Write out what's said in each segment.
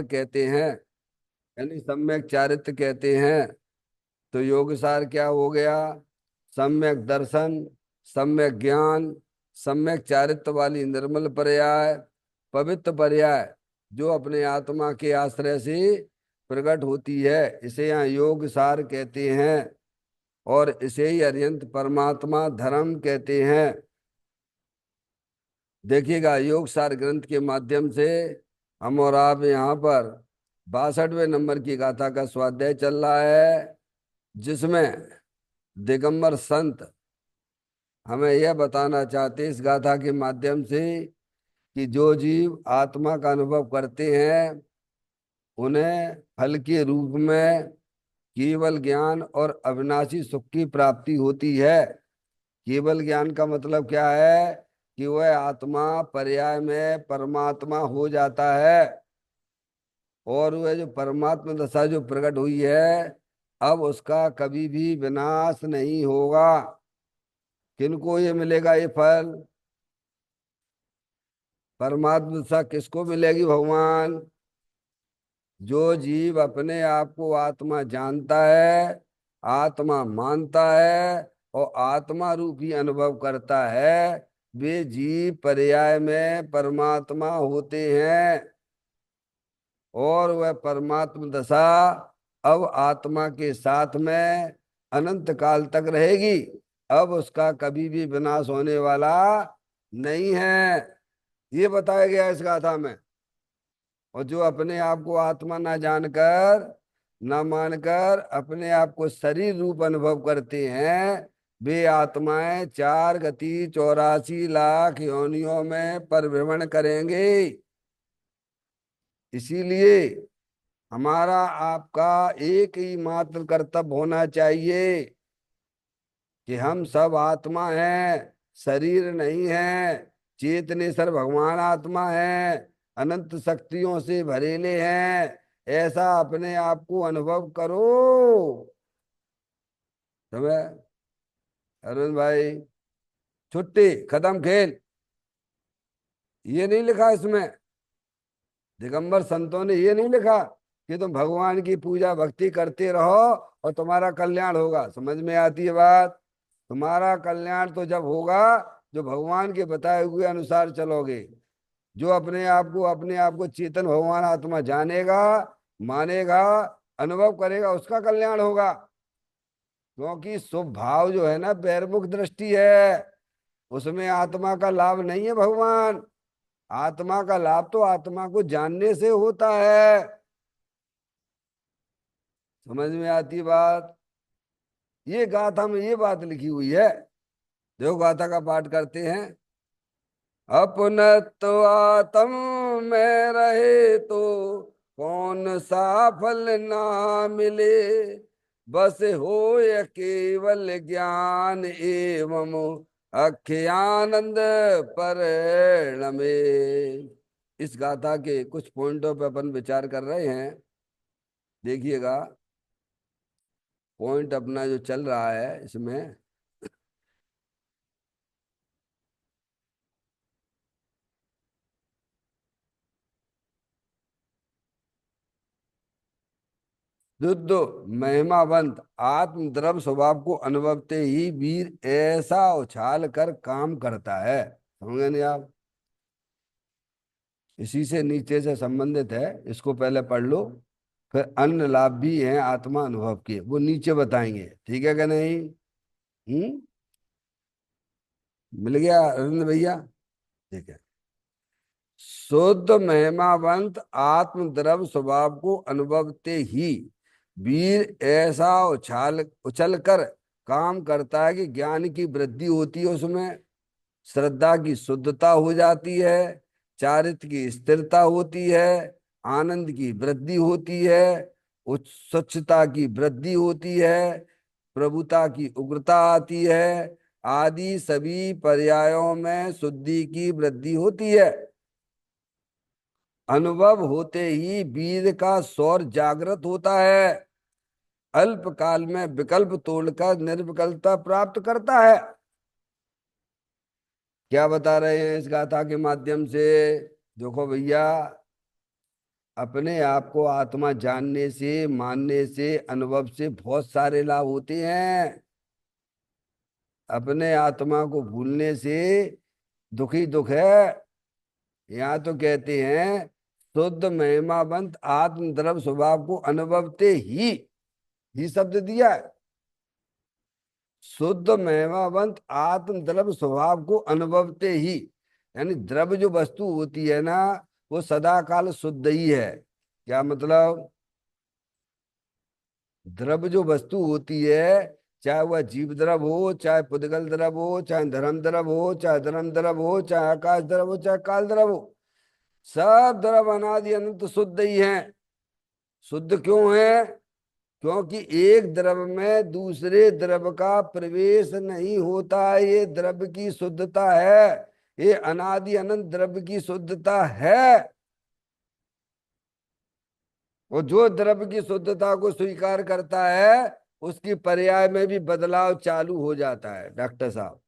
कहते हैं, यानी सम्यक चारित्र कहते हैं। तो योग सार क्या हो गया? सम्यक दर्शन, सम्यक ज्ञान, सम्यक चारित्र वाली निर्मल पर्याय, पवित्र पर्याय, जो अपने आत्मा के आश्रय से प्रकट होती है, इसे यहाँ योग सार कहते हैं। और इसे ही अरिहंत परमात्मा धर्म कहते हैं। देखिएगा, योग सार ग्रंथ के माध्यम से हम और आप यहाँ पर 62वें नंबर की गाथा का स्वाध्याय चल रहा है, जिसमें दिगंबर संत हमें यह बताना चाहते हैं इस गाथा के माध्यम से कि जो जीव आत्मा का अनुभव करते हैं, उन्हें फल के रूप में केवल ज्ञान और अविनाशी सुख की प्राप्ति होती है। केवल ज्ञान का मतलब क्या है? कि वह आत्मा पर्याय में परमात्मा हो जाता है, और वह जो परमात्मा दशा जो प्रकट हुई है, अब उसका कभी भी विनाश नहीं होगा। किनको ये मिलेगा ये फल? परमात्मा दशा किसको मिलेगी भगवान? जो जीव अपने आप को आत्मा जानता है, आत्मा मानता है और आत्मा रूपी अनुभव करता है, वे जीव पर्याय में परमात्मा होते हैं। और वह परमात्मा दशा अब आत्मा के साथ में अनंत काल तक रहेगी। अब उसका कभी भी विनाश होने वाला नहीं है, ये बताया गया है इस गाथा में। और जो अपने आप को आत्मा ना जानकर, ना मानकर अपने आप को शरीर रूप अनुभव करते हैं, वे आत्माएं 4 गति 84 लाख योनियों में परिभ्रमण करेंगे। इसीलिए हमारा आपका एक ही मात्र कर्तव्य होना चाहिए कि हम सब आत्मा हैं, शरीर नहीं है। चेतनेश्वर भगवान आत्मा है, अनंत शक्तियों से भरेले हैं। ऐसा अपने आप को अनुभव करो। समय अरुण भाई, छुट्टी खत्म खेल, ये नहीं लिखा इसमें। दिगंबर संतों ने ये नहीं लिखा कि तुम भगवान की पूजा भक्ति करते रहो और तुम्हारा कल्याण होगा। समझ में आती है बात? तुम्हारा कल्याण तो जब होगा जो भगवान के बताए हुए अनुसार चलोगे। जो अपने आप को चेतन भगवान आत्मा जानेगा, मानेगा, अनुभव करेगा, उसका कल्याण होगा। क्योंकि शुभ भाव जो है ना, बहिर्मुख दृष्टि है, उसमें आत्मा का लाभ नहीं है भगवान। आत्मा का लाभ तो आत्मा को जानने से होता है। समझ में आती बात? ये गाथा में ये बात लिखी हुई है। देखो गाथा का पाठ करते हैं। अपनत्व आत्म में रहे तो कौन सा फल ना मिले, बस हो यह केवल ज्ञान एवं अख्यानंद परिणमे। इस गाथा के कुछ पॉइंटों पर अपन विचार कर रहे हैं। देखिएगा, पॉइंट अपना जो चल रहा है इसमें, शुद्ध महिमावंत आत्मद्रव स्वभाव को अनुभवते ही वीर ऐसा उछाल कर काम करता है। समझे नहीं आप? इसी से नीचे से संबंधित है, इसको पहले पढ़ लो। फिर अन्य लाभ भी हैं आत्मा अनुभव के, वो नीचे बताएंगे। ठीक है क्या नहीं? मिल गया अरविंद भैया? ठीक है। शुद्ध महिमावंत आत्मद्रव स्वभाव को अनुभवते ही वीर ऐसा उछल कर काम करता है कि ज्ञान की वृद्धि होती है, उसमें श्रद्धा की शुद्धता हो जाती है, चारित्र की स्थिरता होती है, आनंद की वृद्धि होती है, उच्च स्वच्छता की वृद्धि होती है, प्रभुता की उग्रता आती है, आदि सभी पर्यायों में शुद्धि की वृद्धि होती है। अनुभव होते ही वीर का सौर जागृत होता है, अल्प काल में विकल्प तोड़कर निर्विकल्पता प्राप्त करता है। क्या बता रहे हैं इस गाथा के माध्यम से? देखो भैया, अपने आप को आत्मा जानने से, मानने से, अनुभव से बहुत सारे लाभ होते हैं। अपने आत्मा को भूलने से दुखी दुख है। यहाँ तो कहते हैं शुद्ध महिमावंत आत्म द्रव स्वभाव को अनुभवते ही शब्द दिया है। शुद्ध महिमावंत आत्म द्रव स्वभाव को अनुभवते ही, यानी द्रव्य जो वस्तु होती है ना, वो सदा काल शुद्ध ही है। क्या मतलब? द्रव्य जो वस्तु होती है, चाहे वह जीव द्रव हो, चाहे पुद्गल द्रव हो, चाहे धर्म द्रव हो, चाहे धर्म द्रव हो, चाहे आकाश द्रव हो, चाहे काल द्रव हो, सब द्रव अनादि अनंत शुद्ध ही हैं। शुद्ध क्यों है? क्योंकि एक द्रव में दूसरे द्रव का प्रवेश नहीं होता। ये द्रव्य की शुद्धता है, ये अनादि अनंत द्रव्य की शुद्धता है। और जो द्रव्य की शुद्धता को स्वीकार करता है, उसकी पर्याय में भी बदलाव चालू हो जाता है। डॉक्टर साहब,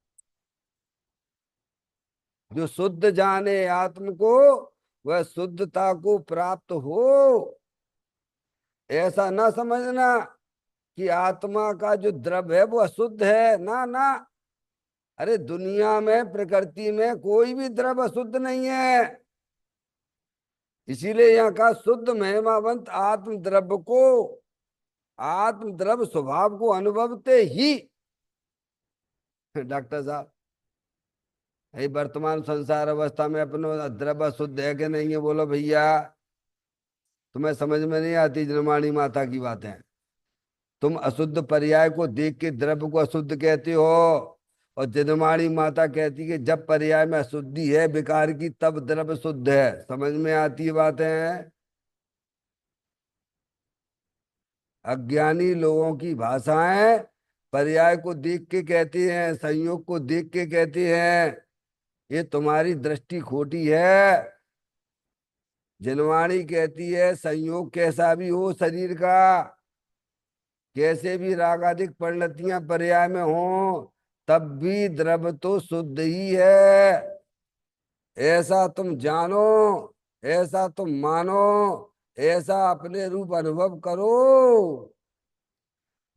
जो शुद्ध जाने आत्म को, वह शुद्धता को प्राप्त हो। ऐसा ना समझना कि आत्मा का जो द्रव्य है वो अशुद्ध है। ना ना, अरे दुनिया में, प्रकृति में कोई भी द्रव्य अशुद्ध नहीं है। इसीलिए यहाँ का शुद्ध महिमावंत आत्म द्रव्य को, आत्म द्रव्य स्वभाव को अनुभवते ही। डॉक्टर साहब, ये वर्तमान संसार अवस्था में अपना द्रव्य शुद्ध है कि नहीं है? बोलो भैया। तुम्हें समझ में नहीं आती जनमाणी माता की बातें। तुम अशुद्ध पर्याय को देख के द्रव्य को अशुद्ध कहते हो, और जनमाणी माता कहती है कि जब पर्याय में अशुद्धि है विकार की, तब द्रव्य शुद्ध है। समझ में आती है बातें? अज्ञानी लोगों की भाषाएं पर्याय को देख के कहती हैं, संयोग को देख के कहती हैं। ये तुम्हारी दृष्टि खोटी है। जनवाणी कहती है संयोग कैसा भी हो शरीर का, कैसे भी रागादिक परिणतियां पर्याय में हो, तब भी द्रव्य तो शुद्ध ही है। ऐसा तुम जानो, ऐसा तुम मानो, ऐसा अपने रूप अनुभव करो।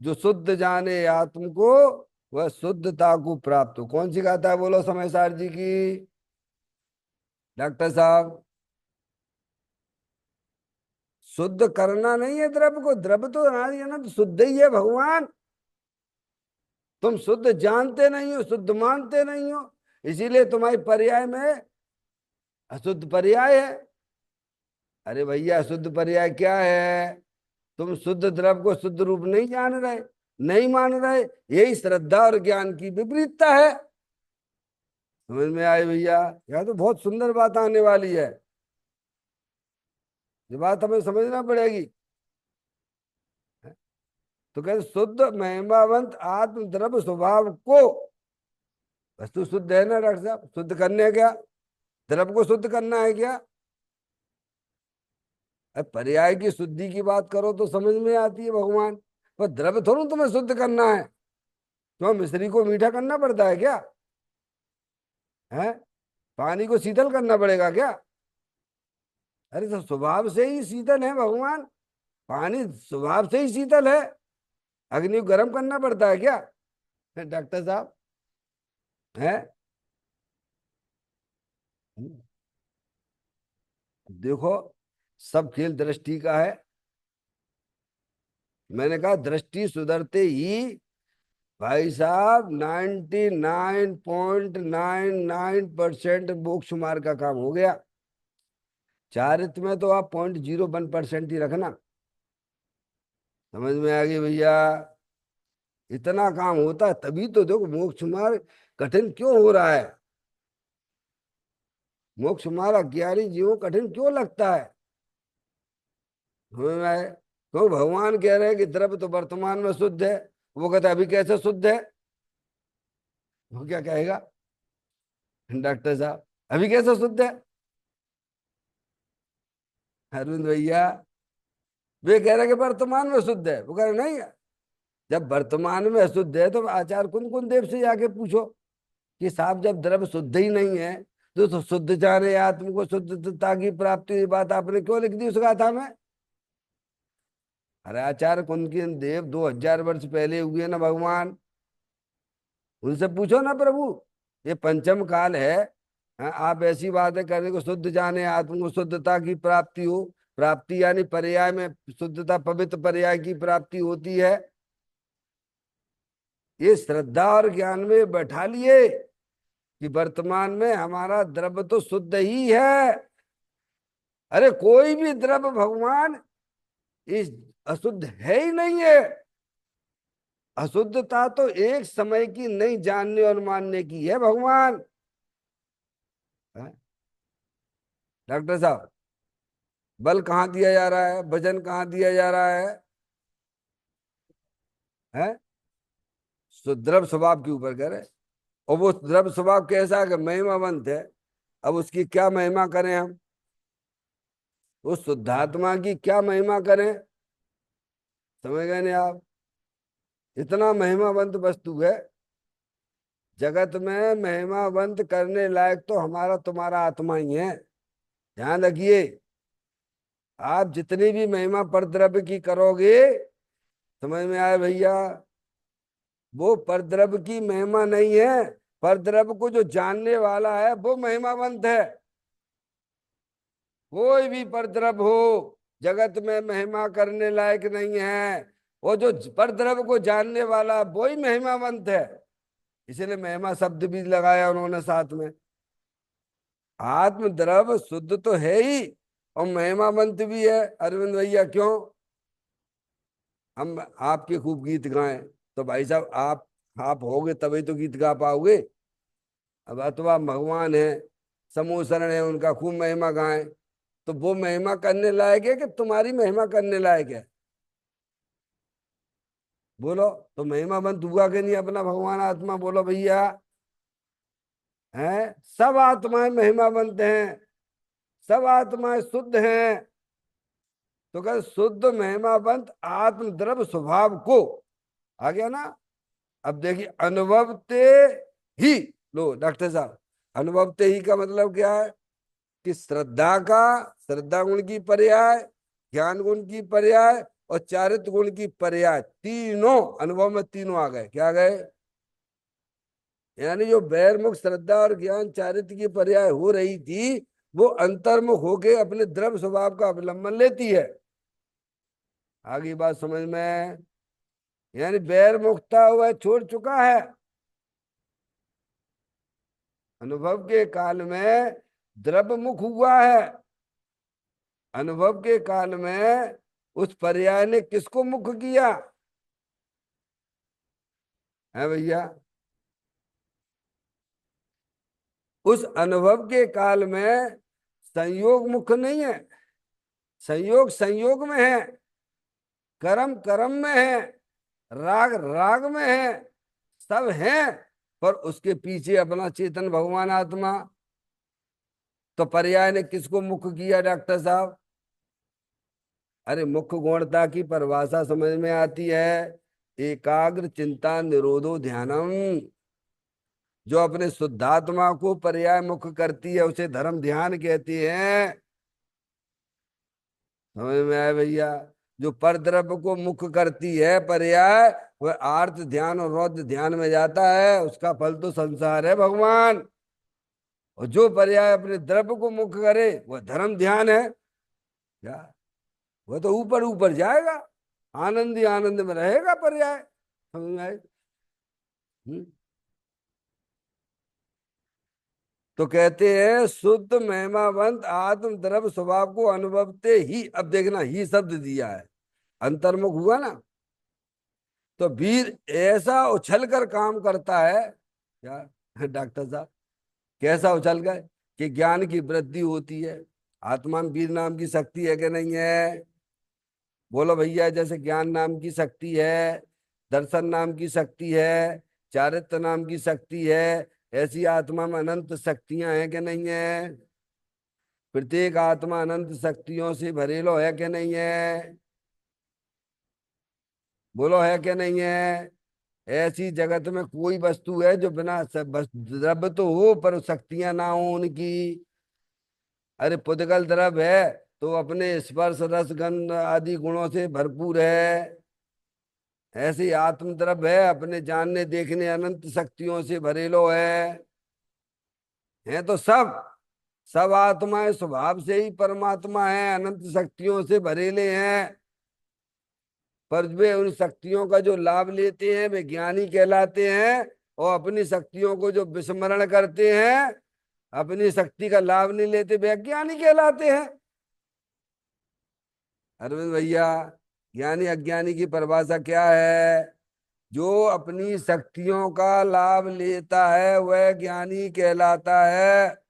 जो शुद्ध जाने आत्म को, वह शुद्धता को प्राप्त हो। कौन सिखाता है? बोलो समय सार जी की। डॉक्टर साहब, शुद्ध करना नहीं है द्रव्य को। द्रव्य तो अनादि अनंत शुद्ध ही है भगवान। तुम शुद्ध जानते नहीं हो, शुद्ध मानते नहीं हो, इसीलिए तुम्हारी पर्याय में अशुद्ध पर्याय है। अरे भैया, शुद्ध पर्याय क्या है? तुम शुद्ध द्रव्य को शुद्ध रूप नहीं जान रहे, नहीं मान रहे। यही श्रद्धा और ज्ञान की विपरीतता है। समझ में आए भैया? यह तो बहुत सुंदर बात आने वाली है। ये बात हमें समझना पड़ेगी। तो कहते शुद्ध महिमावंत आत्म द्रव्य स्वभाव को, वस्तु शुद्ध है ना डॉक्टर साहब? शुद्ध करने क्या? द्रव्य को शुद्ध करना है क्या? अब पर्याय की शुद्धि की बात करो तो समझ में आती है भगवान। पर द्रव्य थोड़ा तुम्हें शुद्ध करना है। क्यों, मिश्री को मीठा करना पड़ता है क्या? है? पानी को शीतल करना पड़ेगा क्या? अरे तो स्वभाव से ही शीतल है भगवान। पानी स्वभाव से ही शीतल है। अग्नि को गर्म करना पड़ता है क्या? डॉक्टर साहब, है? देखो, सब खेल दृष्टि का है। मैंने कहा दृष्टि सुधरते ही भाई साहब 99.99% मोक्ष मार्ग का काम हो गया। चारित्र में तो आप 0.01% ही रखना। समझ में आ गई भैया? इतना काम होता है तभी तो देखो मोक्ष मार्ग कठिन क्यों हो रहा है। मोक्ष मार्ग अज्ञानी जीवों कठिन क्यों लगता है? समझ में आए? क्यों भगवान कह रहे हैं कि द्रव्य तो वर्तमान में शुद्ध है। वो कहता है अभी कैसे शुद्ध है? वो क्या कहेगा डॉक्टर साहब? अभी कैसे शुद्ध है? अरविंद भैया, वे कह रहे कि वर्तमान में शुद्ध है। वो कह रहे नहीं, जब वर्तमान में अशुद्ध है तो आचार्य कुंद कुंद देव से जाके पूछो कि साहब जब द्रव्य शुद्ध ही नहीं है तो शुद्ध जाने आत्म को शुद्धता की प्राप्ति, ये बात आपने क्यों लिख दी उस गाथा में? अरे आचार्य कुंती देव 2000 वर्ष पहले हुए ना भगवान, उनसे पूछो ना प्रभु। ये पंचम काल है। हाँ, आप ऐसी बातें कर रहे हो, शुद्ध जाने आत्म को शुद्धता की प्राप्ति हो। प्राप्ति यानी पर्याय में शुद्धता, पवित्र पर्याय की प्राप्ति होती है। ये श्रद्धा और ज्ञान में बैठा लिए कि वर्तमान में हमारा द्रव्य तो शुद्ध ही है। अरे कोई भी द्रव्य भगवान इस अशुद्ध है ही नहीं है। अशुद्धता तो एक समय की नहीं जानने और मानने की है भगवान। डॉक्टर साहब, बल कहाँ दिया जा रहा है, वजन कहाँ दिया जा रहा है? द्रव्य स्वभाव के ऊपर कह रहे। और वो द्रव्य स्वभाव कैसा है कि महिमावंत है। अब उसकी क्या महिमा करें हम? उस शुद्धात्मा की क्या महिमा करें? समझ गए नहीं आप? इतना महिमावंत वस्तु है जगत में। महिमावंत करने लायक तो हमारा तुम्हारा आत्मा ही है। ध्यान रखिए, आप जितनी भी महिमा पर द्रव्य की करोगे, समझ में आए भैया, वो परद्रव्य की महिमा नहीं है। परद्रव्य को जो जानने वाला है वो महिमावंत है। कोई भी परद्रव्य हो जगत में महिमा करने लायक नहीं है। वो जो परद्रव्य को जानने वाला वो ही महिमावंत है। इसलिए महिमा शब्द भी लगाया उन्होंने साथ में। आत्मद्रव्य शुद्ध तो है ही और महिमावंत भी है। अरविंद भैया क्यों हम आपके खूब गीत गाएं? तो भाई साहब आप होगे तभी तो गीत गा पाओगे। अब अथवा भगवान है, समूह शरण है, उनका खूब महिमा गाएं, तो वो महिमा करने लायक है कि तुम्हारी महिमा करने लायक है? बोलो। तो महिमावंत हुआ कि नहीं अपना भगवान आत्मा? बोलो भैया। है, सब आत्माएं महिमावंत हैं, सब आत्माएं शुद्ध हैं। तो कह शुद्ध महिमावंत आत्मद्रव्य स्वभाव को आ गया ना। अब देखिए, अनुभवते ही, लो डॉक्टर साहब, अनुभवते ही का मतलब क्या है? कि श्रद्धा गुण की पर्याय, ज्ञान गुण की पर्याय और चारित्र गुण की पर्याय, तीनों अनुभव में तीनों आ गए। क्या आ गए? यानी जो बहिर्मुख श्रद्धा और ज्ञान चारित्र की पर्याय हो रही थी, वो अंतर्मुख होके अपने द्रव्य स्वभाव का अवलंबन लेती है। आगे बात समझ में? यानी बहिर्मुखता वह छोड़ चुका है। अनुभव के काल में द्रव्य मुख हुआ है। अनुभव के काल में उस पर्याय ने किसको मुख किया है भैया? उस अनुभव के काल में संयोग मुख नहीं है। संयोग संयोग में है, कर्म कर्म में है, राग राग में है, सब है। पर उसके पीछे अपना चेतन भगवान आत्मा। तो पर्याय ने किसको मुख किया डॉक्टर साहब? अरे मुख्य गौणता की परिभाषा समझ में आती है, एकाग्र चिंता निरोधो ध्यानम। जो अपने शुद्धात्मा को पर्याय मुख करती है उसे धर्म ध्यान कहती है। समझ में आया भैया? जो परद्रव्य को मुख करती है पर्याय, वह आर्त ध्यान और रौद्र ध्यान में जाता है। उसका फल तो संसार है भगवान। और जो पर्याय अपने द्रव्य को मुख करे वह धर्म ध्यान है। क्या? वह तो ऊपर ऊपर जाएगा, आनंद ही आनंद में रहेगा पर्याय। समझ में आए? हम्म? तो कहते हैं शुद्ध महिमावंत आत्म द्रव्य स्वभाव को अनुभवते ही। अब देखना, ही शब्द दिया है, अंतर्मुख हुआ ना। तो वीर ऐसा उछल कर काम करता है। क्या डॉक्टर साहब? कैसा उछल कर? कि ज्ञान की वृद्धि होती है। आत्मा में वीर नाम की शक्ति है कि नहीं है? बोलो भैया। जैसे ज्ञान नाम की शक्ति है, दर्शन नाम की शक्ति है, चारित्र नाम की शक्ति है, ऐसी आत्मा में अनंत शक्तियां हैं कि नहीं है? प्रत्येक आत्मा अनंत शक्तियों से भरेलो है कि नहीं है? बोलो है कि नहीं है? ऐसी जगत में कोई वस्तु है जो बिना द्रव्य तो हो पर शक्तियां ना हो उनकी। अरे पुद्गल द्रव्य है तो अपने स्पर्श रस गंध आदि गुणों से भरपूर है। ऐसे ही आत्म द्रव्य है, अपने जानने देखने अनंत शक्तियों से भरेलो है तो सब सब आत्माएं स्वभाव से ही परमात्मा है, अनंत शक्तियों से भरेले हैं। पर वे उन शक्तियों का जो लाभ लेते हैं वे ज्ञानी कहलाते हैं, और अपनी शक्तियों को जो विस्मरण करते हैं, अपनी शक्ति का लाभ नहीं लेते, वे अज्ञानी कहलाते हैं। अरविंद भैया, ज्ञानी अज्ञानी की परिभाषा क्या है? जो अपनी शक्तियों का लाभ लेता है वह ज्ञानी कहलाता है।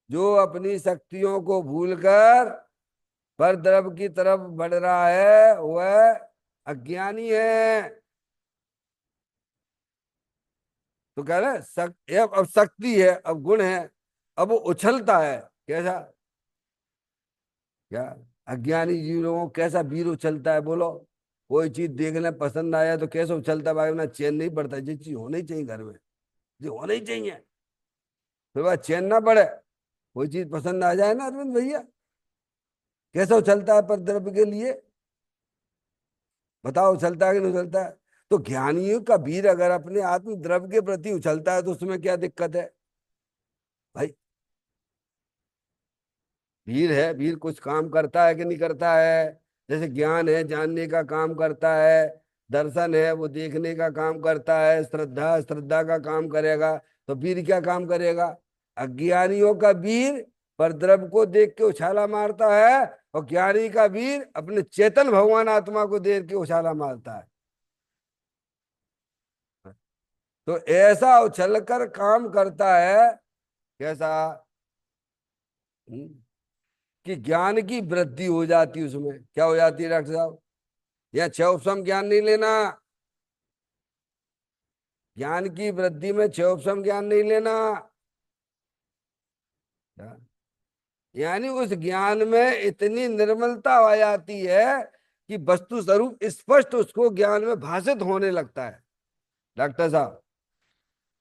जो अपनी शक्तियों को भूलकर पर द्रव की तरफ बढ़ रहा है वह अज्ञानी है। तो कह रहे अब शक्ति है, अब गुण है, अब वो उछलता है। कैसा? क्या अज्ञानी जीव लोगों को कैसा वीर उछलता है बोलो? कोई चीज देखने पसंद आया तो कैसे उछलता है भाई, ना चैन नहीं पड़ता। जिस चीज होनी चाहिए घर में, जो होना ही चाहिए, फिर बात चैन ना पड़े, कोई चीज पसंद आ जाए ना अरविंद भैया, कैसा उछलता है पर द्रव्य के लिए? बताओ उछलता है कि नहीं उछलता है? तो ज्ञानियों का वीर अगर अपने आत्म द्रव्य के प्रति उछलता है तो उसमें क्या दिक्कत है भाई? वीर है, वीर कुछ काम करता है कि नहीं करता है? जैसे ज्ञान है जानने का काम करता है, दर्शन है वो देखने का काम करता है, श्रद्धा श्रद्धा का काम करेगा। तो वीर क्या काम करेगा? अज्ञानियों का वीर पर द्रव्य को देख के उछाला मारता है, और ज्ञानी का वीर अपने चेतन भगवान आत्मा को देख के उछाला मारता है। तो ऐसा उछल कर काम करता है। कैसा? हम्म, कि ज्ञान की वृद्धि हो जाती है। उसमें क्या हो जाती है डॉक्टर साहब? यह छह उपसम ज्ञान नहीं लेना। ज्ञान की वृद्धि में छह उपसम ज्ञान नहीं लेना। क्या? यानी उस ज्ञान में इतनी निर्मलता आ जाती है कि वस्तु स्वरूप स्पष्ट उसको ज्ञान में भाषित होने लगता है डॉक्टर साहब।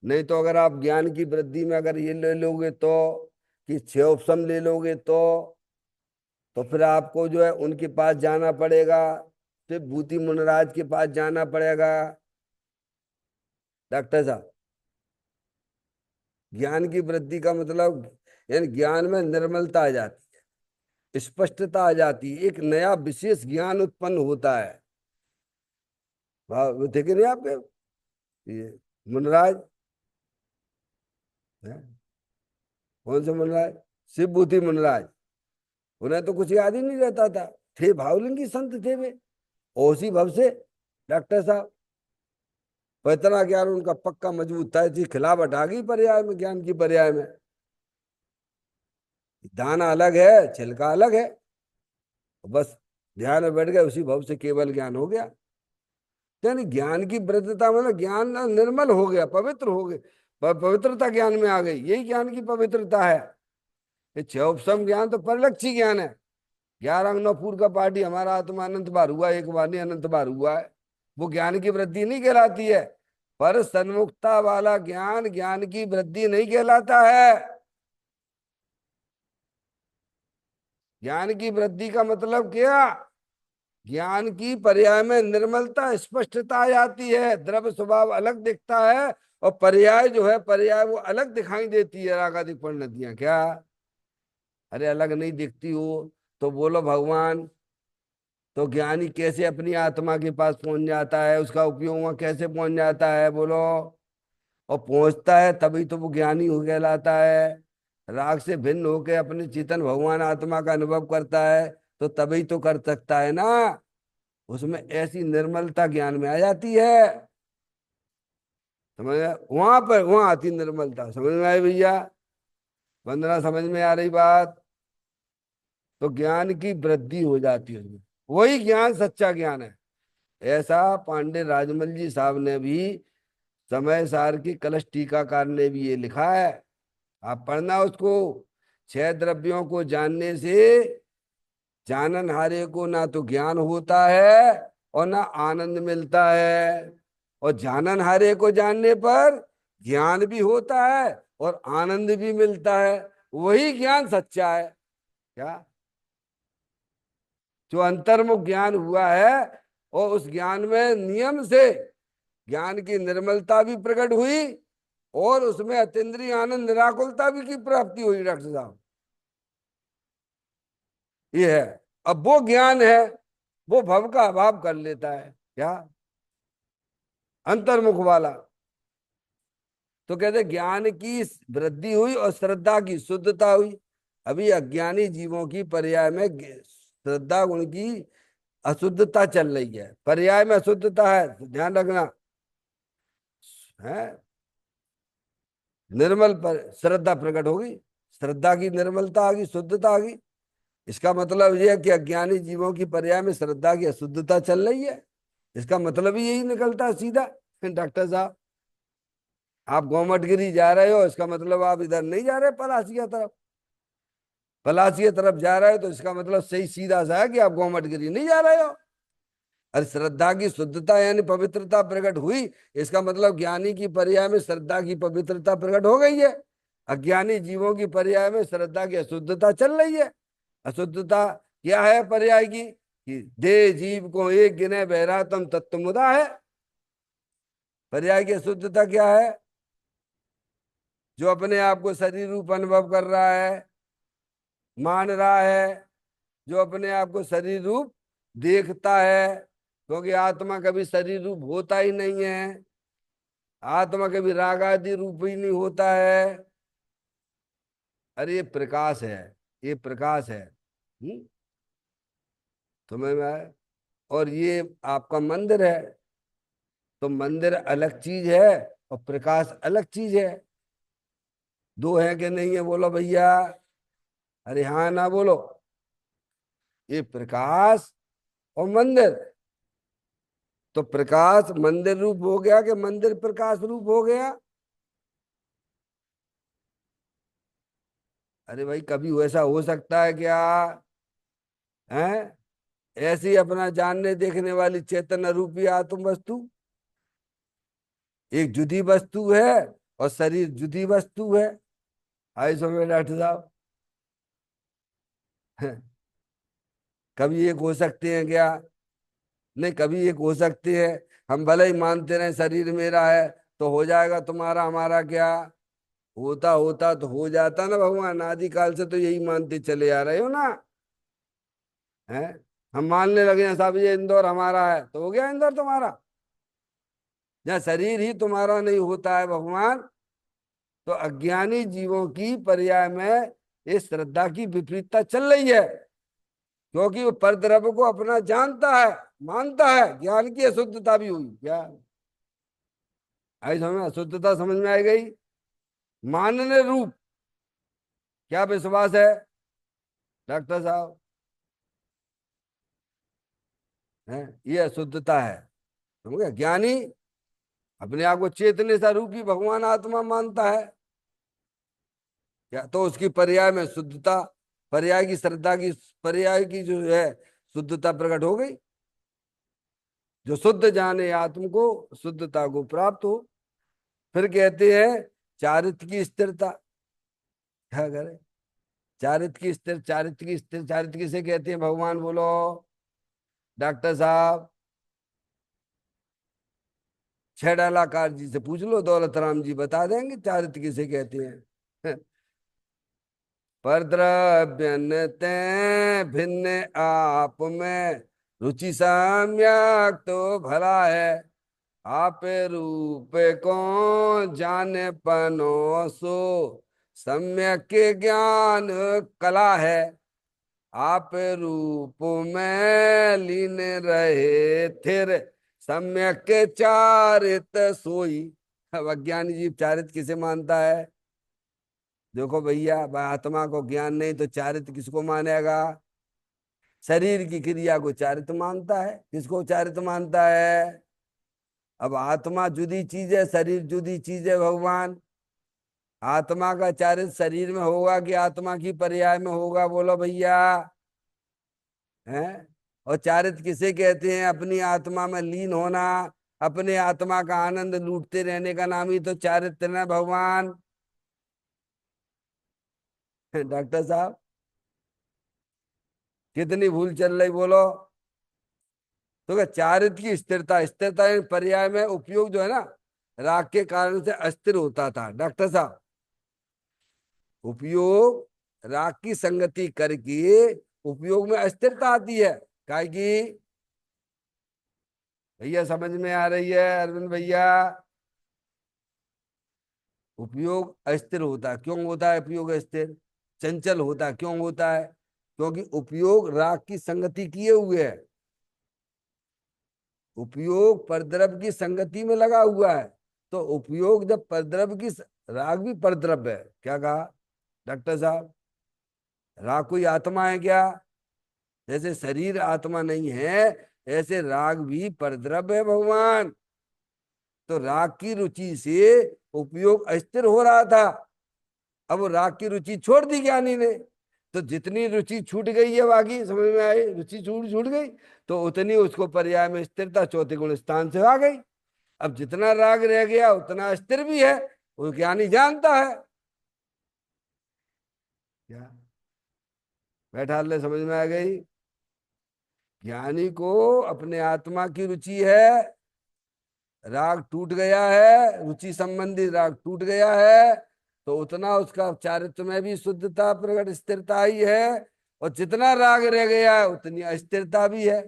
नहीं तो अगर आप ज्ञान की वृद्धि में अगर ये ले लोगे तो, कि छह उपसम ले लोगे तो फिर आपको जो है उनके पास जाना पड़ेगा, फिर भूति मुनराज के पास जाना पड़ेगा डॉक्टर साहब। ज्ञान की वृद्धि का मतलब यानी ज्ञान में निर्मलता आ जाती है, स्पष्टता आ जाती है, एक नया विशेष ज्ञान उत्पन्न होता है। वो देखे नहीं आपके ये मुनराज है? कौन से मुनराज? शिव भूति मुनराज। उन्हें तो कुछ याद ही नहीं रहता था, थे भावलिंगी संत थे वे, ओसी भव से डॉक्टर साहब। पर इतना ज्ञान उनका पक्का मजबूत था, थी खिलावट आ गई पर्याय में, ज्ञान की पर्याय में। दाना अलग है, छिलका अलग है, बस ध्यान में बैठ गए उसी भव से केवल ज्ञान हो गया। यानी ज्ञान की वृद्धता मतलब ज्ञान निर्मल हो गया, पवित्र हो गए, पवित्रता ज्ञान में आ गई, यही ज्ञान की पवित्रता है। ये छह उपसम ज्ञान तो परिलक्षी ज्ञान है। 11 अंग 9 फूट का पार्टी हमारा आत्मा अनंत बार हुआ, एक बार नहीं अनंत बार हुआ है। वो ज्ञान की वृद्धि नहीं कहलाती है। पर सन्मुखता वाला ज्ञान ज्ञान की वृद्धि नहीं कहलाता है। ज्ञान की वृद्धि का मतलब क्या? ज्ञान की पर्याय में निर्मलता स्पष्टता आ जाती है, द्रव्य स्वभाव अलग दिखता है, और पर्याय जो है पर्याय वो अलग दिखाई देती है। रागादिक परिणतियां क्या? अरे अलग नहीं दिखती हो तो बोलो भगवान। तो ज्ञानी कैसे अपनी आत्मा के पास पहुंच जाता है, उसका उपयोग वहां कैसे पहुंच जाता है बोलो? और पहुंचता है तभी तो वो ज्ञानी हो कहलाता है। राग से भिन्न होकर अपने चेतन भगवान आत्मा का अनुभव करता है तो तभी तो कर सकता है ना। उसमें ऐसी निर्मलता ज्ञान में आ जाती है। समझ में? वहां पर वहां आती निर्मलता, समझ में आई भैया? वंदना, समझ में आ रही बात? तो ज्ञान की वृद्धि हो जाती है उसमें, वही ज्ञान सच्चा ज्ञान है। ऐसा पांडे राजमल जी साहब ने भी, समय सार की कलश टीकाकार ने भी ये लिखा है, आप पढ़ना उसको। छह द्रव्यों को जानने से जानन हारे को ना तो ज्ञान होता है और ना आनंद मिलता है। और जाननहारे को जानने पर ज्ञान भी होता है और आनंद भी मिलता है। वही ज्ञान सच्चा है। क्या? जो अंतर्मुख ज्ञान हुआ है और उस ज्ञान में नियम से ज्ञान की निर्मलता भी प्रकट हुई और उसमें अतीन्द्रिय आनंद निराकुलता भी की प्राप्ति हुई। डॉक्टर साहब, ये है। अब वो ज्ञान है, वो भव का अभाव कर लेता है। क्या? अंतर्मुख वाला। तो कहते ज्ञान की वृद्धि हुई और श्रद्धा की शुद्धता हुई। अभी अज्ञानी जीवों की पर्याय में श्रद्धा गुण की अशुद्धता चल रही है। पर्याय में अशुद्धता है, तो ध्यान रखना है। निर्मल पर श्रद्धा प्रकट होगी, श्रद्धा की निर्मलता आ गई, शुद्धता आ गई। इसका मतलब यह है कि अज्ञानी जीवों की पर्याय में श्रद्धा की अशुद्धता चल रही है। इसका मतलब ही यही निकलता है सीधा। डॉक्टर साहब, आप गोमटगिरी जा रहे हो, इसका मतलब आप इधर नहीं जा रहे पलासिया तरफ। पलासिया तरफ जा रहे हो तो इसका मतलब सही सीधा सा है कि आप गोमटगिरी नहीं जा रहे हो। अरे श्रद्धा की शुद्धता यानी पवित्रता प्रकट हुई, इसका मतलब ज्ञानी की पर्याय में श्रद्धा की पवित्रता प्रकट हो गई है। अज्ञानी जीवों की पर्याय में श्रद्धा की अशुद्धता चल रही है। अशुद्धता क्या है पर्याय की? कि दे जीव को एक गिने बहरा तम तत्वमुदा है। पर्याय की अशुद्धता क्या है? जो अपने आप को शरीर रूप अनुभव कर रहा है, मान रहा है, जो अपने आप को शरीर रूप देखता है, क्योंकि आत्मा कभी शरीर रूप होता ही नहीं है। आत्मा कभी राग आदि रूप ही नहीं होता है। अरे ये प्रकाश है, ये प्रकाश है। तुम्हें मैं, और ये आपका मंदिर है। तो मंदिर अलग चीज है और प्रकाश अलग चीज है। दो है कि नहीं है? बोलो भैया। अरे हाँ ना बोलो। ये प्रकाश और मंदिर। तो प्रकाश मंदिर रूप हो गया कि मंदिर प्रकाश रूप हो गया? अरे भाई, कभी वैसा हो सकता है क्या? है? ऐसी अपना जानने देखने वाली चैतन्य रूपी आत्म वस्तु एक जुदी वस्तु है और शरीर जुदी वस्तु है। आई समझ डॉक्टर साहब? कभी एक हो सकते हैं क्या? नहीं, कभी एक हो सकती है। हम भले ही मानते रहे शरीर मेरा है तो हो जाएगा तुम्हारा, हमारा क्या? होता होता तो हो जाता ना भगवान, आदिकाल से तो यही मानते चले आ रहे हो ना। है? हम मानने लगे हैं साहब ये इंदौर हमारा है तो हो गया इंदौर तुम्हारा। जहाँ शरीर ही तुम्हारा नहीं होता है भगवान, तो अज्ञानी जीवों की पर्याय में इस श्रद्धा की विपरीतता चल रही है। क्योंकि वो परद्रव्य को अपना जानता है, मानता है। ज्ञान की अशुद्धता भी हुई। क्या आई समझ? अशुद्धता समझ में आई गई? मानने रूप क्या विश्वास है डॉक्टर साहब? है? ये अशुद्धता है। समझ गए? ज्ञानी अपने आप को चेतने सा रूपी भगवान आत्मा मानता है। या तो उसकी पर्याय में शुद्धता, पर्याय की श्रद्धा की, पर्याय की जो है शुद्धता प्रकट हो गई। जो शुद्ध जाने आत्म को शुद्धता को प्राप्त हो। फिर कहते हैं चारित्र की स्थिरता। क्या करे? चारित्र की स्थिर, चारित्र की स्थिर, चारित्र किसे कहते हैं भगवान? बोलो डॉक्टर साहब। छह डालाकार जी से पूछ लो, दौलत राम जी बता देंगे चारित्र किसे कहते हैं। पर द्रव्यन्ते भिन्न आप में रुचि सम्यक तो भला है। आप रूप को जाने पनो सो सम्यक के ज्ञान कला है। आप रूप में लीन रहे थिर सम्यक के चारित सोई। अब अज्ञानी जीव चारित किसे मानता है? देखो भैया, आत्मा को ज्ञान नहीं तो चारित्र किसको मानेगा? शरीर की क्रिया को चारित्र मानता है। किसको चारित्र मानता है? अब आत्मा जुदी चीज है, शरीर जुदी चीज है भगवान। आत्मा का चारित्र शरीर में होगा कि आत्मा की पर्याय में होगा? बोलो भैया। है? और चारित्र किसे कहते हैं? अपनी आत्मा में लीन होना, अपने आत्मा का आनंद लूटते रहने का नाम ही तो चारित्र है भगवान। डॉक्टर साहब कितनी भूल चल रही बोलो। तो क्या चारित्र की स्थिरता, स्थिरता यानी पर्याय में उपयोग जो है ना, राग के कारण से अस्थिर होता था डॉक्टर साहब। उपयोग राग की संगति करके उपयोग में अस्थिरता आती है। काय की भैया समझ में आ रही है अरविंद भैया? उपयोग अस्थिर होता है। क्यों होता है उपयोग अस्थिर? चंचल होता है। क्यों होता है? क्योंकि उपयोग राग की संगति किए हुए है। उपयोग परद्रव की संगति में लगा हुआ है। तो उपयोग जब परद्रव की, राग भी परद्रव है। क्या कहा डॉक्टर साहब? राग कोई आत्मा है क्या? जैसे शरीर आत्मा नहीं है, ऐसे राग भी परद्रव है भगवान। तो राग की रुचि से उपयोग अस्थिर हो रहा था। अब वो राग की रुचि छोड़ दी ज्ञानी ने, तो जितनी रुचि छूट गई है, बाकी समझ में आई, रुचि छूट छूट गई, तो उतनी उसको पर्याय में स्थिरता चौथे गुण स्थान से आ गई। अब जितना राग रह गया उतना स्थिर भी है, वो ज्ञानी जानता है। क्या बैठा ले, समझ में आ गई? ज्ञानी को अपने आत्मा की रुचि है, राग टूट गया है, रुचि संबंधी राग टूट गया है, तो उतना उसका चारित्र में भी शुद्धता प्रकट, स्थिरता ही है। और जितना राग रह गया है उतनी अस्थिरता भी है।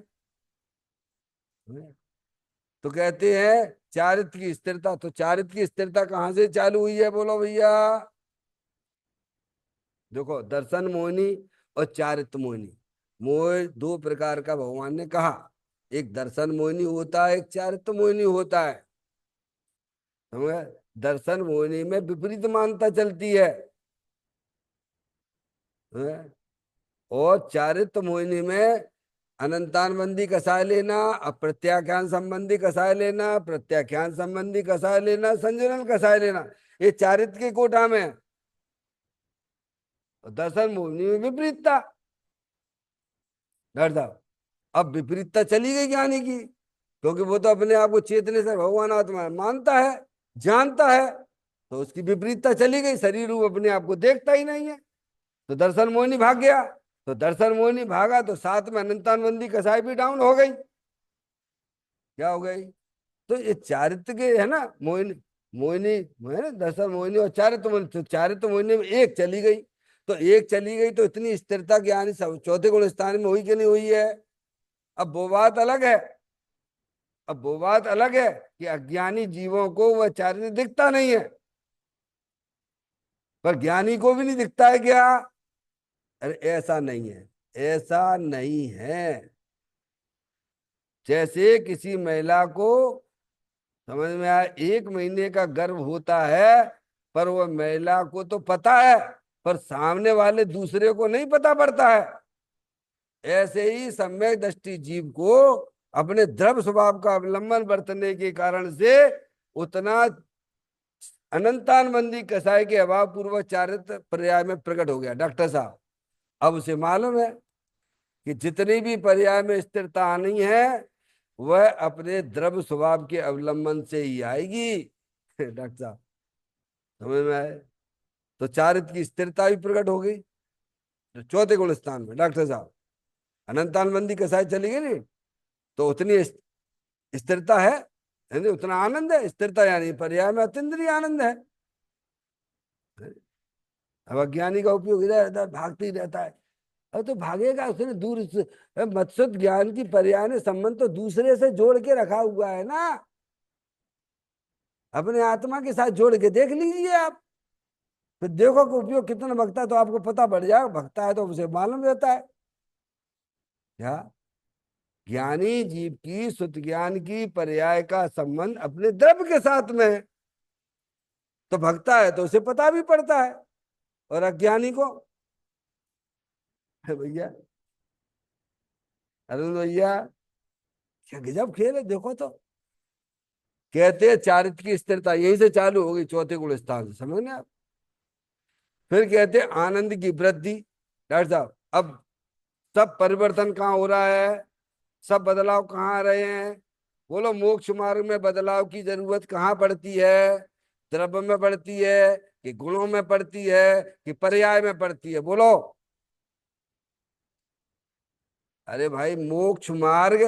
तो कहते हैं चारित्र की स्थिरता। तो चारित्र की स्थिरता कहां से चालू हुई है बोलो भैया? देखो, दर्शन मोहिनी और चारित्र मोहिनी, मोह दो प्रकार का भगवान ने कहा। एक दर्शन मोहिनी होता है, एक चारित्र मोहिनी होता है। समझ गए? दर्शन मोहिनी में विपरीत मानता चलती है। हैं? और चारित्र मोहिनी में अनंतानबंदी कसाय लेना, अप्रत्याख्यान संबंधी कसाय लेना, प्रत्याख्यान संबंधी कसाय लेना, संजुलन कसाय लेना, ये चारित्र के कोटा में है। और दर्शन मोहिनी में विपरीतता। डर साहब, अब विपरीतता चली गई ज्ञानी की, क्योंकि वो तो अपने आप को चेतने से भगवान आत्मा मानता है, जानता है। तो उसकी विपरीतता चली गई, शरीर रूप अपने आप को देखता ही नहीं है। तो दर्शन मोहिनी भाग गया। तो दर्शन मोहिनी भागा तो साथ में अनंतानबंदी कसाई भी डाउन हो गई। क्या हो गई? तो ये चारित्र के है ना, मोहिनी, मोहिनी है ना, दर्शन मोहिनी और चारित्र मोहिनी। तो चारित्र मोहिनी में एक चली गई। तो एक चली गई तो इतनी स्थिरता ज्ञानी सब चौथे गुण स्थान में हुई कि नहीं हुई है? अब वो बात अलग है। अब वो बात अलग है कि अज्ञानी जीवों को वह चारित्र दिखता नहीं है, पर ज्ञानी को भी नहीं दिखता है क्या? अरे ऐसा नहीं है, ऐसा नहीं है। जैसे किसी महिला को, समझ में आया, 1 महीने का गर्भ होता है, पर वह महिला को तो पता है, पर सामने वाले दूसरे को नहीं पता पड़ता है। ऐसे ही सम्यक दृष्टि जीव को अपने द्रव स्वभाव का अवलंबन बरतने के कारण से उतना अनंतानबंदी कसाय के अभाव पूर्वक चारित्र पर्याय में प्रकट हो गया डॉक्टर साहब। अब उसे मालूम है कि जितनी भी पर्याय में स्थिरता आनी है, वह अपने द्रव स्वभाव के अवलंबन से ही आएगी। डॉक्टर साहब समझ में आए? तो चारित्र की स्थिरता भी प्रकट हो गई। तो चौथे गुण स्थान में डॉक्टर साहब अनंतानबंदी कसाय चली गई नहीं, तो उतनी स्थिरता है, यानी उतना आनंद है। स्थिरता यानी पर्याय में अतीन्द्रिय आनंद है। अब अज्ञानी का उपयोग इधर उधर भागते ही रहता है। अब तो भागेगा, उसने दूर मत्सुत ज्ञान की पर्याय ने संबंध तो दूसरे से जोड़ के रखा हुआ है ना। अपने आत्मा के साथ जोड़ के देख लीजिए आप, फिर देखो कि उपयोग कितना भगता है, तो आपको पता पड़ जाएगा। भगता है तो उसे मालूम रहता है। क्या ज्ञानी जीव की सुत ज्ञान की पर्याय का संबंध अपने द्रव्य के साथ में है, तो भगता है तो उसे पता भी पड़ता है। और अज्ञानी को, भैया अरुण भैया, क्या गजब खेल है देखो तो। कहते हैं चारित्र की स्थिरता यहीं से चालू होगी, चौथे गुण स्थान से, समझ आप? फिर कहते हैं आनंद की वृद्धि। डॉक्टर साहब अब सब परिवर्तन कहाँ हो रहा है, सब बदलाव कहाँ आ रहे हैं? बोलो मोक्ष मार्ग में बदलाव की जरूरत कहाँ पड़ती है? द्रव्य में पड़ती है कि गुणों में पड़ती है कि पर्याय में पड़ती है? बोलो। अरे भाई मोक्ष मार्ग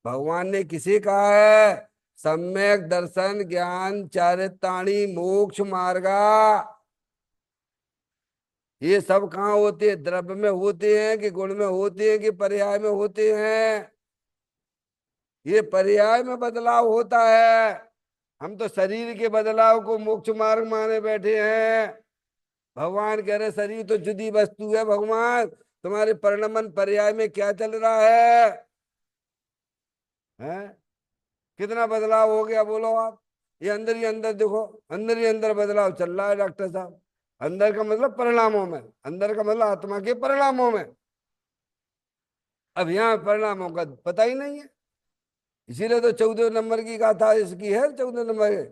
भगवान ने किसे कहा है? सम्यक दर्शन ज्ञान चारिताणी मोक्ष मार्गा। ये सब कहाँ होते हैं? द्रव्य में होते हैं कि गुण में होते हैं कि पर्याय में होते हैं? ये पर्याय में बदलाव होता है। हम तो शरीर के बदलाव को मोक्ष मार्ग माने बैठे हैं। भगवान कह रहे शरीर तो जुदी वस्तु है। भगवान तुम्हारे परिणमन पर्याय में क्या चल रहा है? हैं? कितना बदलाव हो गया बोलो आप। ये अंदर ही अंदर देखो, अंदर ही अंदर बदलाव चल रहा है डॉक्टर साहब। अंदर का मतलब परिणामों में, अंदर का मतलब आत्मा के परिणामों में। अब यहाँ परिणामों का पता ही नहीं है। इसीलिए तो 14 नंबर की गाथा इसकी है। 14 नंबर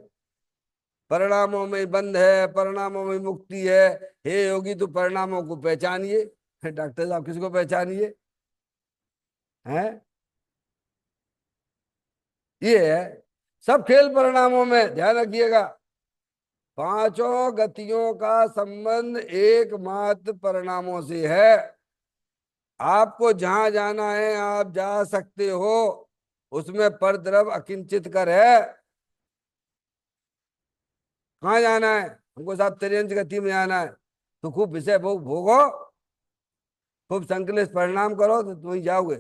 परिणामों में बंध है, परिणामों में मुक्ति है। हे योगी तू परिणामों को पहचानिए। डॉक्टर साहब किसको पहचानिए? हैं? ये है सब खेल परिणामों में, ध्यान रखिएगा। पांचों गतियों का संबंध एकमात्र परिणामों से है। आपको जहां जाना है आप जा सकते हो, उसमें परद्रव अकिंचित कर है। कहाँ जाना है? हमको साहब तिर्यंच गति में जाना है। तो खूब विषय भोग भोगो, खूब संकलित परिणाम करो तो तुम ही जाओगे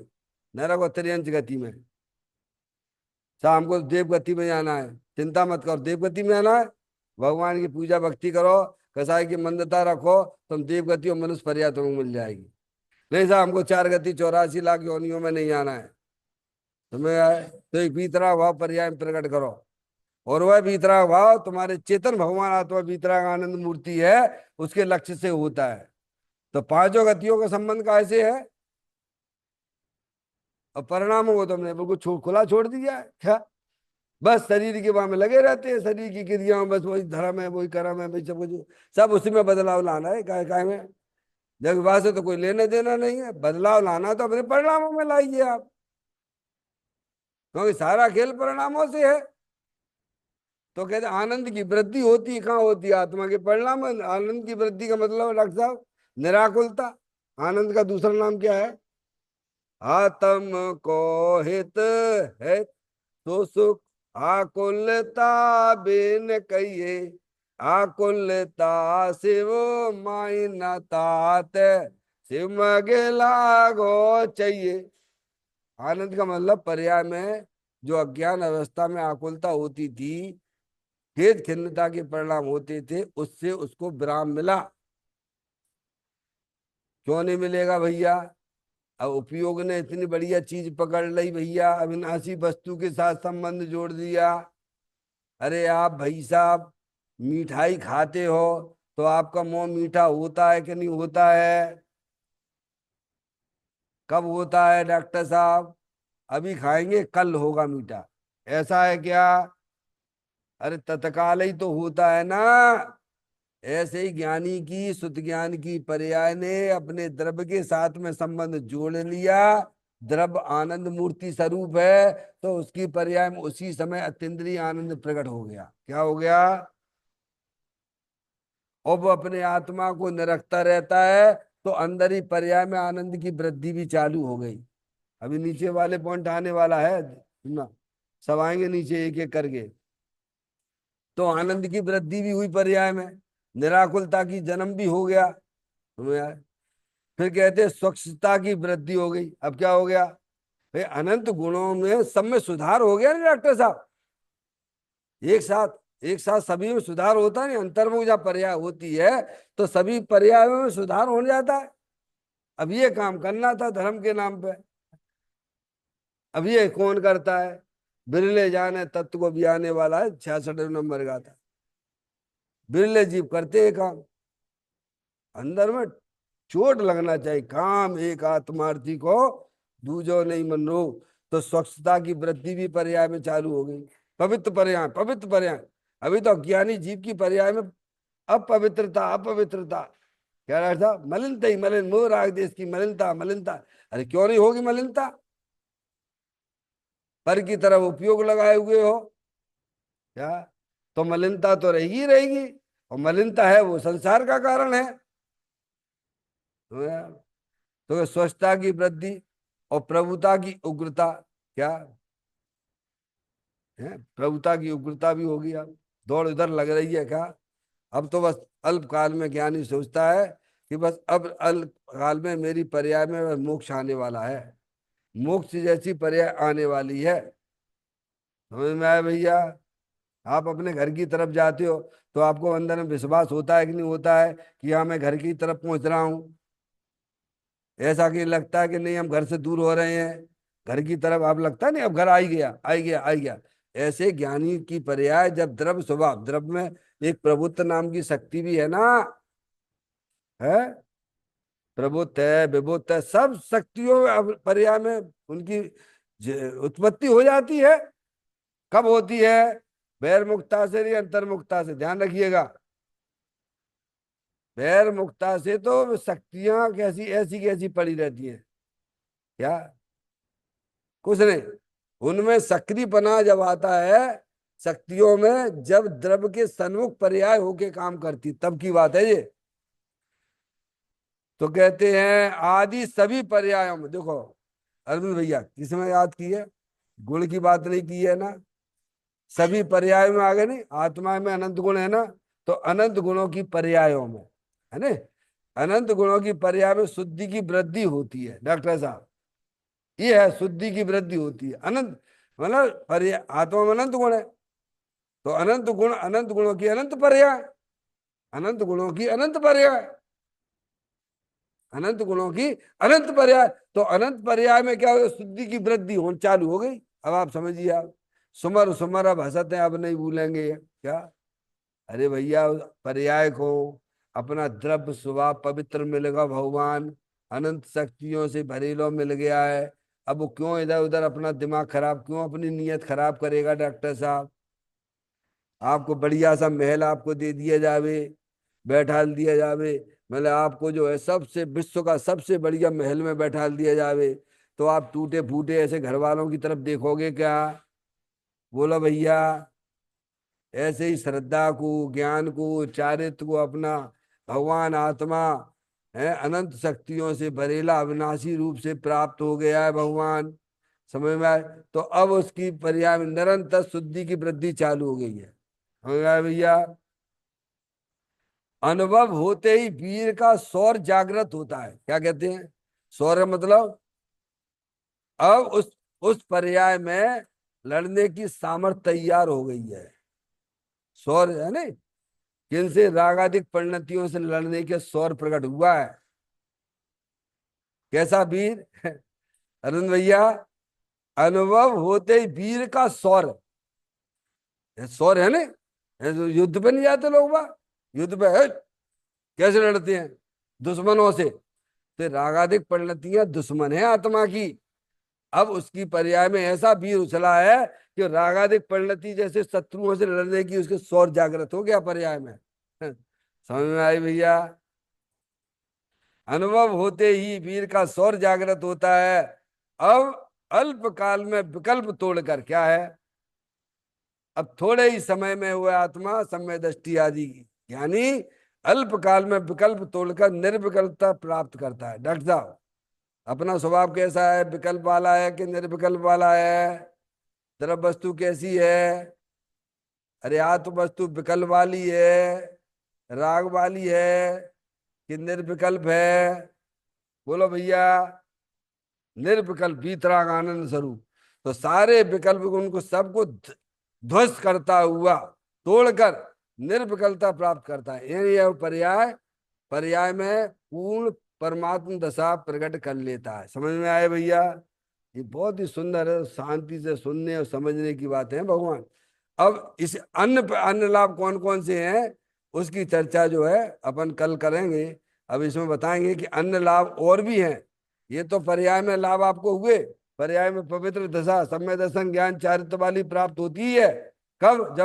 नरक और तिर्यंच गति में। साहब हमको देव गति में जाना है, चिंता मत करो, देव गति में जाना है। भगवान की पूजा भक्ति करो, कसाई की मंदता रखो, तुम देव गति और मनुष्य पर्याय तुमको मिल जाएगी। नहीं साहब हमको 4 गति 84 लाख योनियों में नहीं आना है। तुम्हें तो एक भीतरा भाव पर्याय में प्रकट करो, और वह भीतरा भाव तुम्हारे चेतन भगवान आत्मा भीतरा आनंद मूर्ति है, उसके लक्ष्य से होता है। तो पांचों गतियों का संबंध कैसे है? और परिणामों को तुमने बिल्कुल खुला छोड़ दिया है क्या? बस शरीर के वहां में लगे रहते हैं, शरीर की क्रियाओं, बस वही धर्म है वही कर्म है भाई, सब कुछ सब उसी में बदलाव लाना है। काय काय में जब विवाह से तो कोई लेने देना नहीं है, बदलाव लाना तो अपने परिणामों में लाइए आप, क्योंकि सारा खेल परिणामों से है। तो कहते आनंद की वृद्धि होती कहाँ होती है? आत्मा के परिणाम। आनंद की वृद्धि का मतलब डॉक्टर साहब निराकुलता। आनंद का दूसरा नाम क्या है? आत्म को हित है तो सुख आकुलता बिन कहिए, आकुलता शिव माई न तात, शिव मगे लागो चाहिए। आनंद का मतलब पर्याय में जो अज्ञान अवस्था में आकुलता होती थी, खेद खिन्नता के परिणाम होते थे, उससे उसको विराम मिला। क्यों नहीं मिलेगा भैया? अब उपयोग ने इतनी बढ़िया चीज पकड़ ली भैया, अविनाशी वस्तु के साथ संबंध जोड़ दिया। अरे आप भाई साहब मिठाई खाते हो तो आपका मुंह मीठा होता है कि नहीं होता है? कब होता है डॉक्टर साहब? अभी खाएंगे कल होगा मीठा, ऐसा है क्या? अरे तत्काल ही तो होता है ना। ऐसे ही ज्ञानी की शुद्ध ज्ञान की पर्याय ने अपने द्रव्य के साथ में संबंध जोड़ लिया। द्रव्य आनंद मूर्ति स्वरूप है, तो उसकी पर्याय में उसी समय अतीन्द्रिय आनंद प्रकट हो गया। क्या हो गया? और वो अपने आत्मा को निरखता रहता है, तो अंदर ही पर्याय में आनंद की वृद्धि भी चालू हो गई। अभी नीचे वाले पॉइंट आने वाला है, सुनना, सब आएंगे नीचे एक एक करके। तो आनंद की वृद्धि भी हुई पर्याय में, निराकुलता की जन्म भी हो गया तुम्हें यार। फिर कहते हैं स्वच्छता की वृद्धि हो गई। अब क्या हो गया भाई? अनंत गुणों में सब में सुधार हो गया ना डॉक्टर साहब। एक साथ सभी में सुधार होता है नहीं, अंतर्मुख जहाँ पर्याय होती है तो सभी पर्यायों में सुधार हो जाता है। अब ये काम करना था धर्म के नाम पे, अब ये कौन करता है? बिरले जाने तत्व को भी आने वाला है 66 नंबर का था। बिरले जीव करते हैं काम। अंदर में चोट लगना चाहिए, काम एक आत्मार्थी को दूजो नहीं मन रोग। तो स्वच्छता की वृद्धि भी पर्याय में चालू हो गई। पवित्र पर्याय, पवित्र पर्याय। अभी तो अज्ञानी जीव की पर्याय में अपवित्रता, अपवित्रता। क्या रहा था? मलिनता ही मलिन, मोह राग देश की मलिनता, मलिनता। अरे क्यों नहीं होगी मलिनता? पर की तरफ उपयोग लगाए हुए हो क्या, तो मलिनता तो रहेगी ही रहेगी। और मलिनता है वो संसार का कारण है। तो स्वच्छता की वृद्धि और प्रभुता की उग्रता, क्या है, प्रभुता की उग्रता भी होगी। अब दौड़ इधर लग रही है क्या। अब तो बस अल्पकाल में ज्ञानी सोचता है कि बस अब अल्पकाल में मेरी पर्याय में बस मोक्ष आने वाला है, मोक्ष जैसी पर्याय आने वाली है। समझ में आया भैया। आप अपने घर की तरफ जाते हो तो आपको अंदर में विश्वास होता है कि नहीं होता है कि हाँ मैं घर की तरफ पहुंच रहा हूँ। ऐसा कि लगता है कि नहीं हम घर से दूर हो रहे हैं, घर की तरफ आप लगता है नहीं अब घर आ ही गया आ ही गया आ ही गया। ऐसे ज्ञानी की पर्याय जब द्रव्य स्वभाव, द्रव्य में एक प्रभुत्व नाम की शक्ति भी है ना, है प्रभुत्व है विभुत्व है, सब शक्तियों में पर्याय में उनकी उत्पत्ति हो जाती है। कब होती है, बहिर्मुखता से नहीं अंतर्मुखता से, ध्यान रखिएगा। बहिर्मुखता से तो शक्तियां कैसी ऐसी कैसी पड़ी रहती हैं, क्या कुछ नहीं। उनमें सक्रियपना जब आता है शक्तियों में, जब द्रव्य के सन्मुख पर्याय होके काम करती तब की बात है ये। तो कहते हैं आदि सभी पर्यायों में, देखो अरविंद भैया किसमें याद की है, गुण की बात नहीं की है ना, सभी पर्याय में आ गए। नहीं आत्मा में अनंत गुण है ना, तो अनंत गुणों की पर्यायों में, है ना, अनंत गुणों की पर्याय में शुद्धि की वृद्धि होती है डॉक्टर साहब। ये है शुद्धि की वृद्धि होती है अनंत, मतलब पर्याय आत्मा में अनंत गुण है, तो अनंत गुण, अनंत गुणों की अनंत पर्याय, अनंत गुणों की अनंत पर्याय, अनंत गुणों की अनंत पर्याय। तो अनंत पर्याय में क्या हो, शुद्धि की वृद्धि हो चालू हो गई। अब आप समझिए, आप सुमर सुमर अब हंसते हैं, अब नहीं भूलेंगे क्या। अरे भैया पर्याय को अपना द्रव्य स्वभाव पवित्र मिलेगा, भगवान अनंत शक्तियों से भरेलो मिल गया है। अब वो क्यों इधर उधर अपना दिमाग खराब, क्यों अपनी नीयत खराब करेगा डॉक्टर साहब। आपको बढ़िया सा महल आपको दे दिया जावे, बैठा दिया जावे, मतलब आपको जो है सबसे विश्व का सबसे बढ़िया महल में बैठा दिया जावे, तो आप टूटे फूटे ऐसे घर वालों की तरफ देखोगे क्या। बोलो भैया। ऐसे ही श्रद्धा को, ज्ञान को, चारित्र को अपना भगवान आत्मा है अनंत शक्तियों से भरेला अविनाशी रूप से प्राप्त हो गया है भगवान। समझ में आए, तो अब उसकी पर्याय में निरंतर शुद्धि की वृद्धि चालू हो गई है। समझ में आया भैया। अनुभव होते ही वीर का सौर जागृत होता है। क्या कहते हैं, सौर मतलब अब उस पर्याय में लड़ने की सामर्थ्य तैयार हो गई है। सौर है ना, जिनसे रागादिक परिणतियों से लड़ने के सौर प्रकट हुआ है। कैसा वीर अरुण भैया, अनुभव होते ही वीर का सौर, सौर है ना, ये जो युद्ध पे नहीं जाते लोग बा, युद्ध पे है कैसे लड़ते हैं दुश्मनों से, तो रागादिक परिणतियां दुश्मन है आत्मा की। अब उसकी पर्याय में ऐसा वीर उछला है कि रागादिक परिणति जैसे शत्रुओं से लड़ने की उसके सौर जागृत हो गया पर्याय में समझ में आई भैया। अनुभव होते ही वीर का सौर जागृत होता है। अब अल्प काल में विकल्प तोड़कर, क्या है, अब थोड़े ही समय में हुआ आत्मा समय दृष्टि आदि की, यानी अल्प काल में विकल्प तोड़कर निर्विकल्पता प्राप्त करता है। डॉक्टर साहब अपना स्वभाव कैसा है, विकल्प वाला है कि निर्विकल्प वाला है, द्रव वस्तु कैसी है, अरे आत्म वस्तु विकल्प वाली है, राग वाली है कि निर्विकल्प है। बोलो भैया। निर्विकल्प वीतराग आनंद स्वरूप, तो सारे विकल्प उनको सबको ध्वस्त करता हुआ तोड़कर निर्विकलता प्राप्त करता है। यह पर्याय, पर्याय में पूर्ण परमात्म दशा प्रकट कर लेता है। समझ में आए भैया। ये बहुत ही सुंदर है, शांति से सुनने और समझने की बात है भगवान। अब इस अन्य लाभ कौन कौन से हैं उसकी चर्चा जो है अपन कल करेंगे। अब इसमें बताएंगे कि अन्य लाभ और भी हैं। ये तो पर्याय में लाभ आपको हुए, पर्याय में पवित्र दशा समय दर्शन ज्ञान चारित्र वाली प्राप्त होती ही है। कब,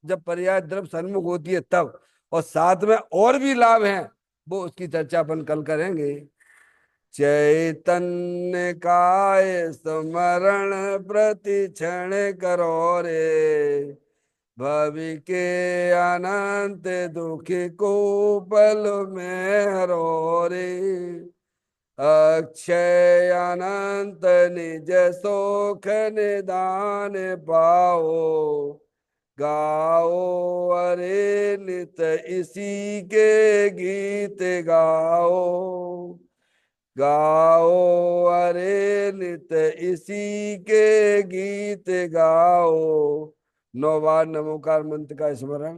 जब पर्याय द्रव्य सन्मुख होती है तब। और साथ में और भी लाभ हैं, वो उसकी चर्चा अपन कल करेंगे। चैतन्य काय स्मरण प्रति क्षण करो रे। भवि के अनंत दुख को पल में हरो रे। अक्षय अनंत निज सोख निदान पाओ। गाओ अरे नित इसी के गीत गाओ। गाओ अरे नित इसी के गीत गाओ। 9 बार नमोकार मंत्र का स्मरण।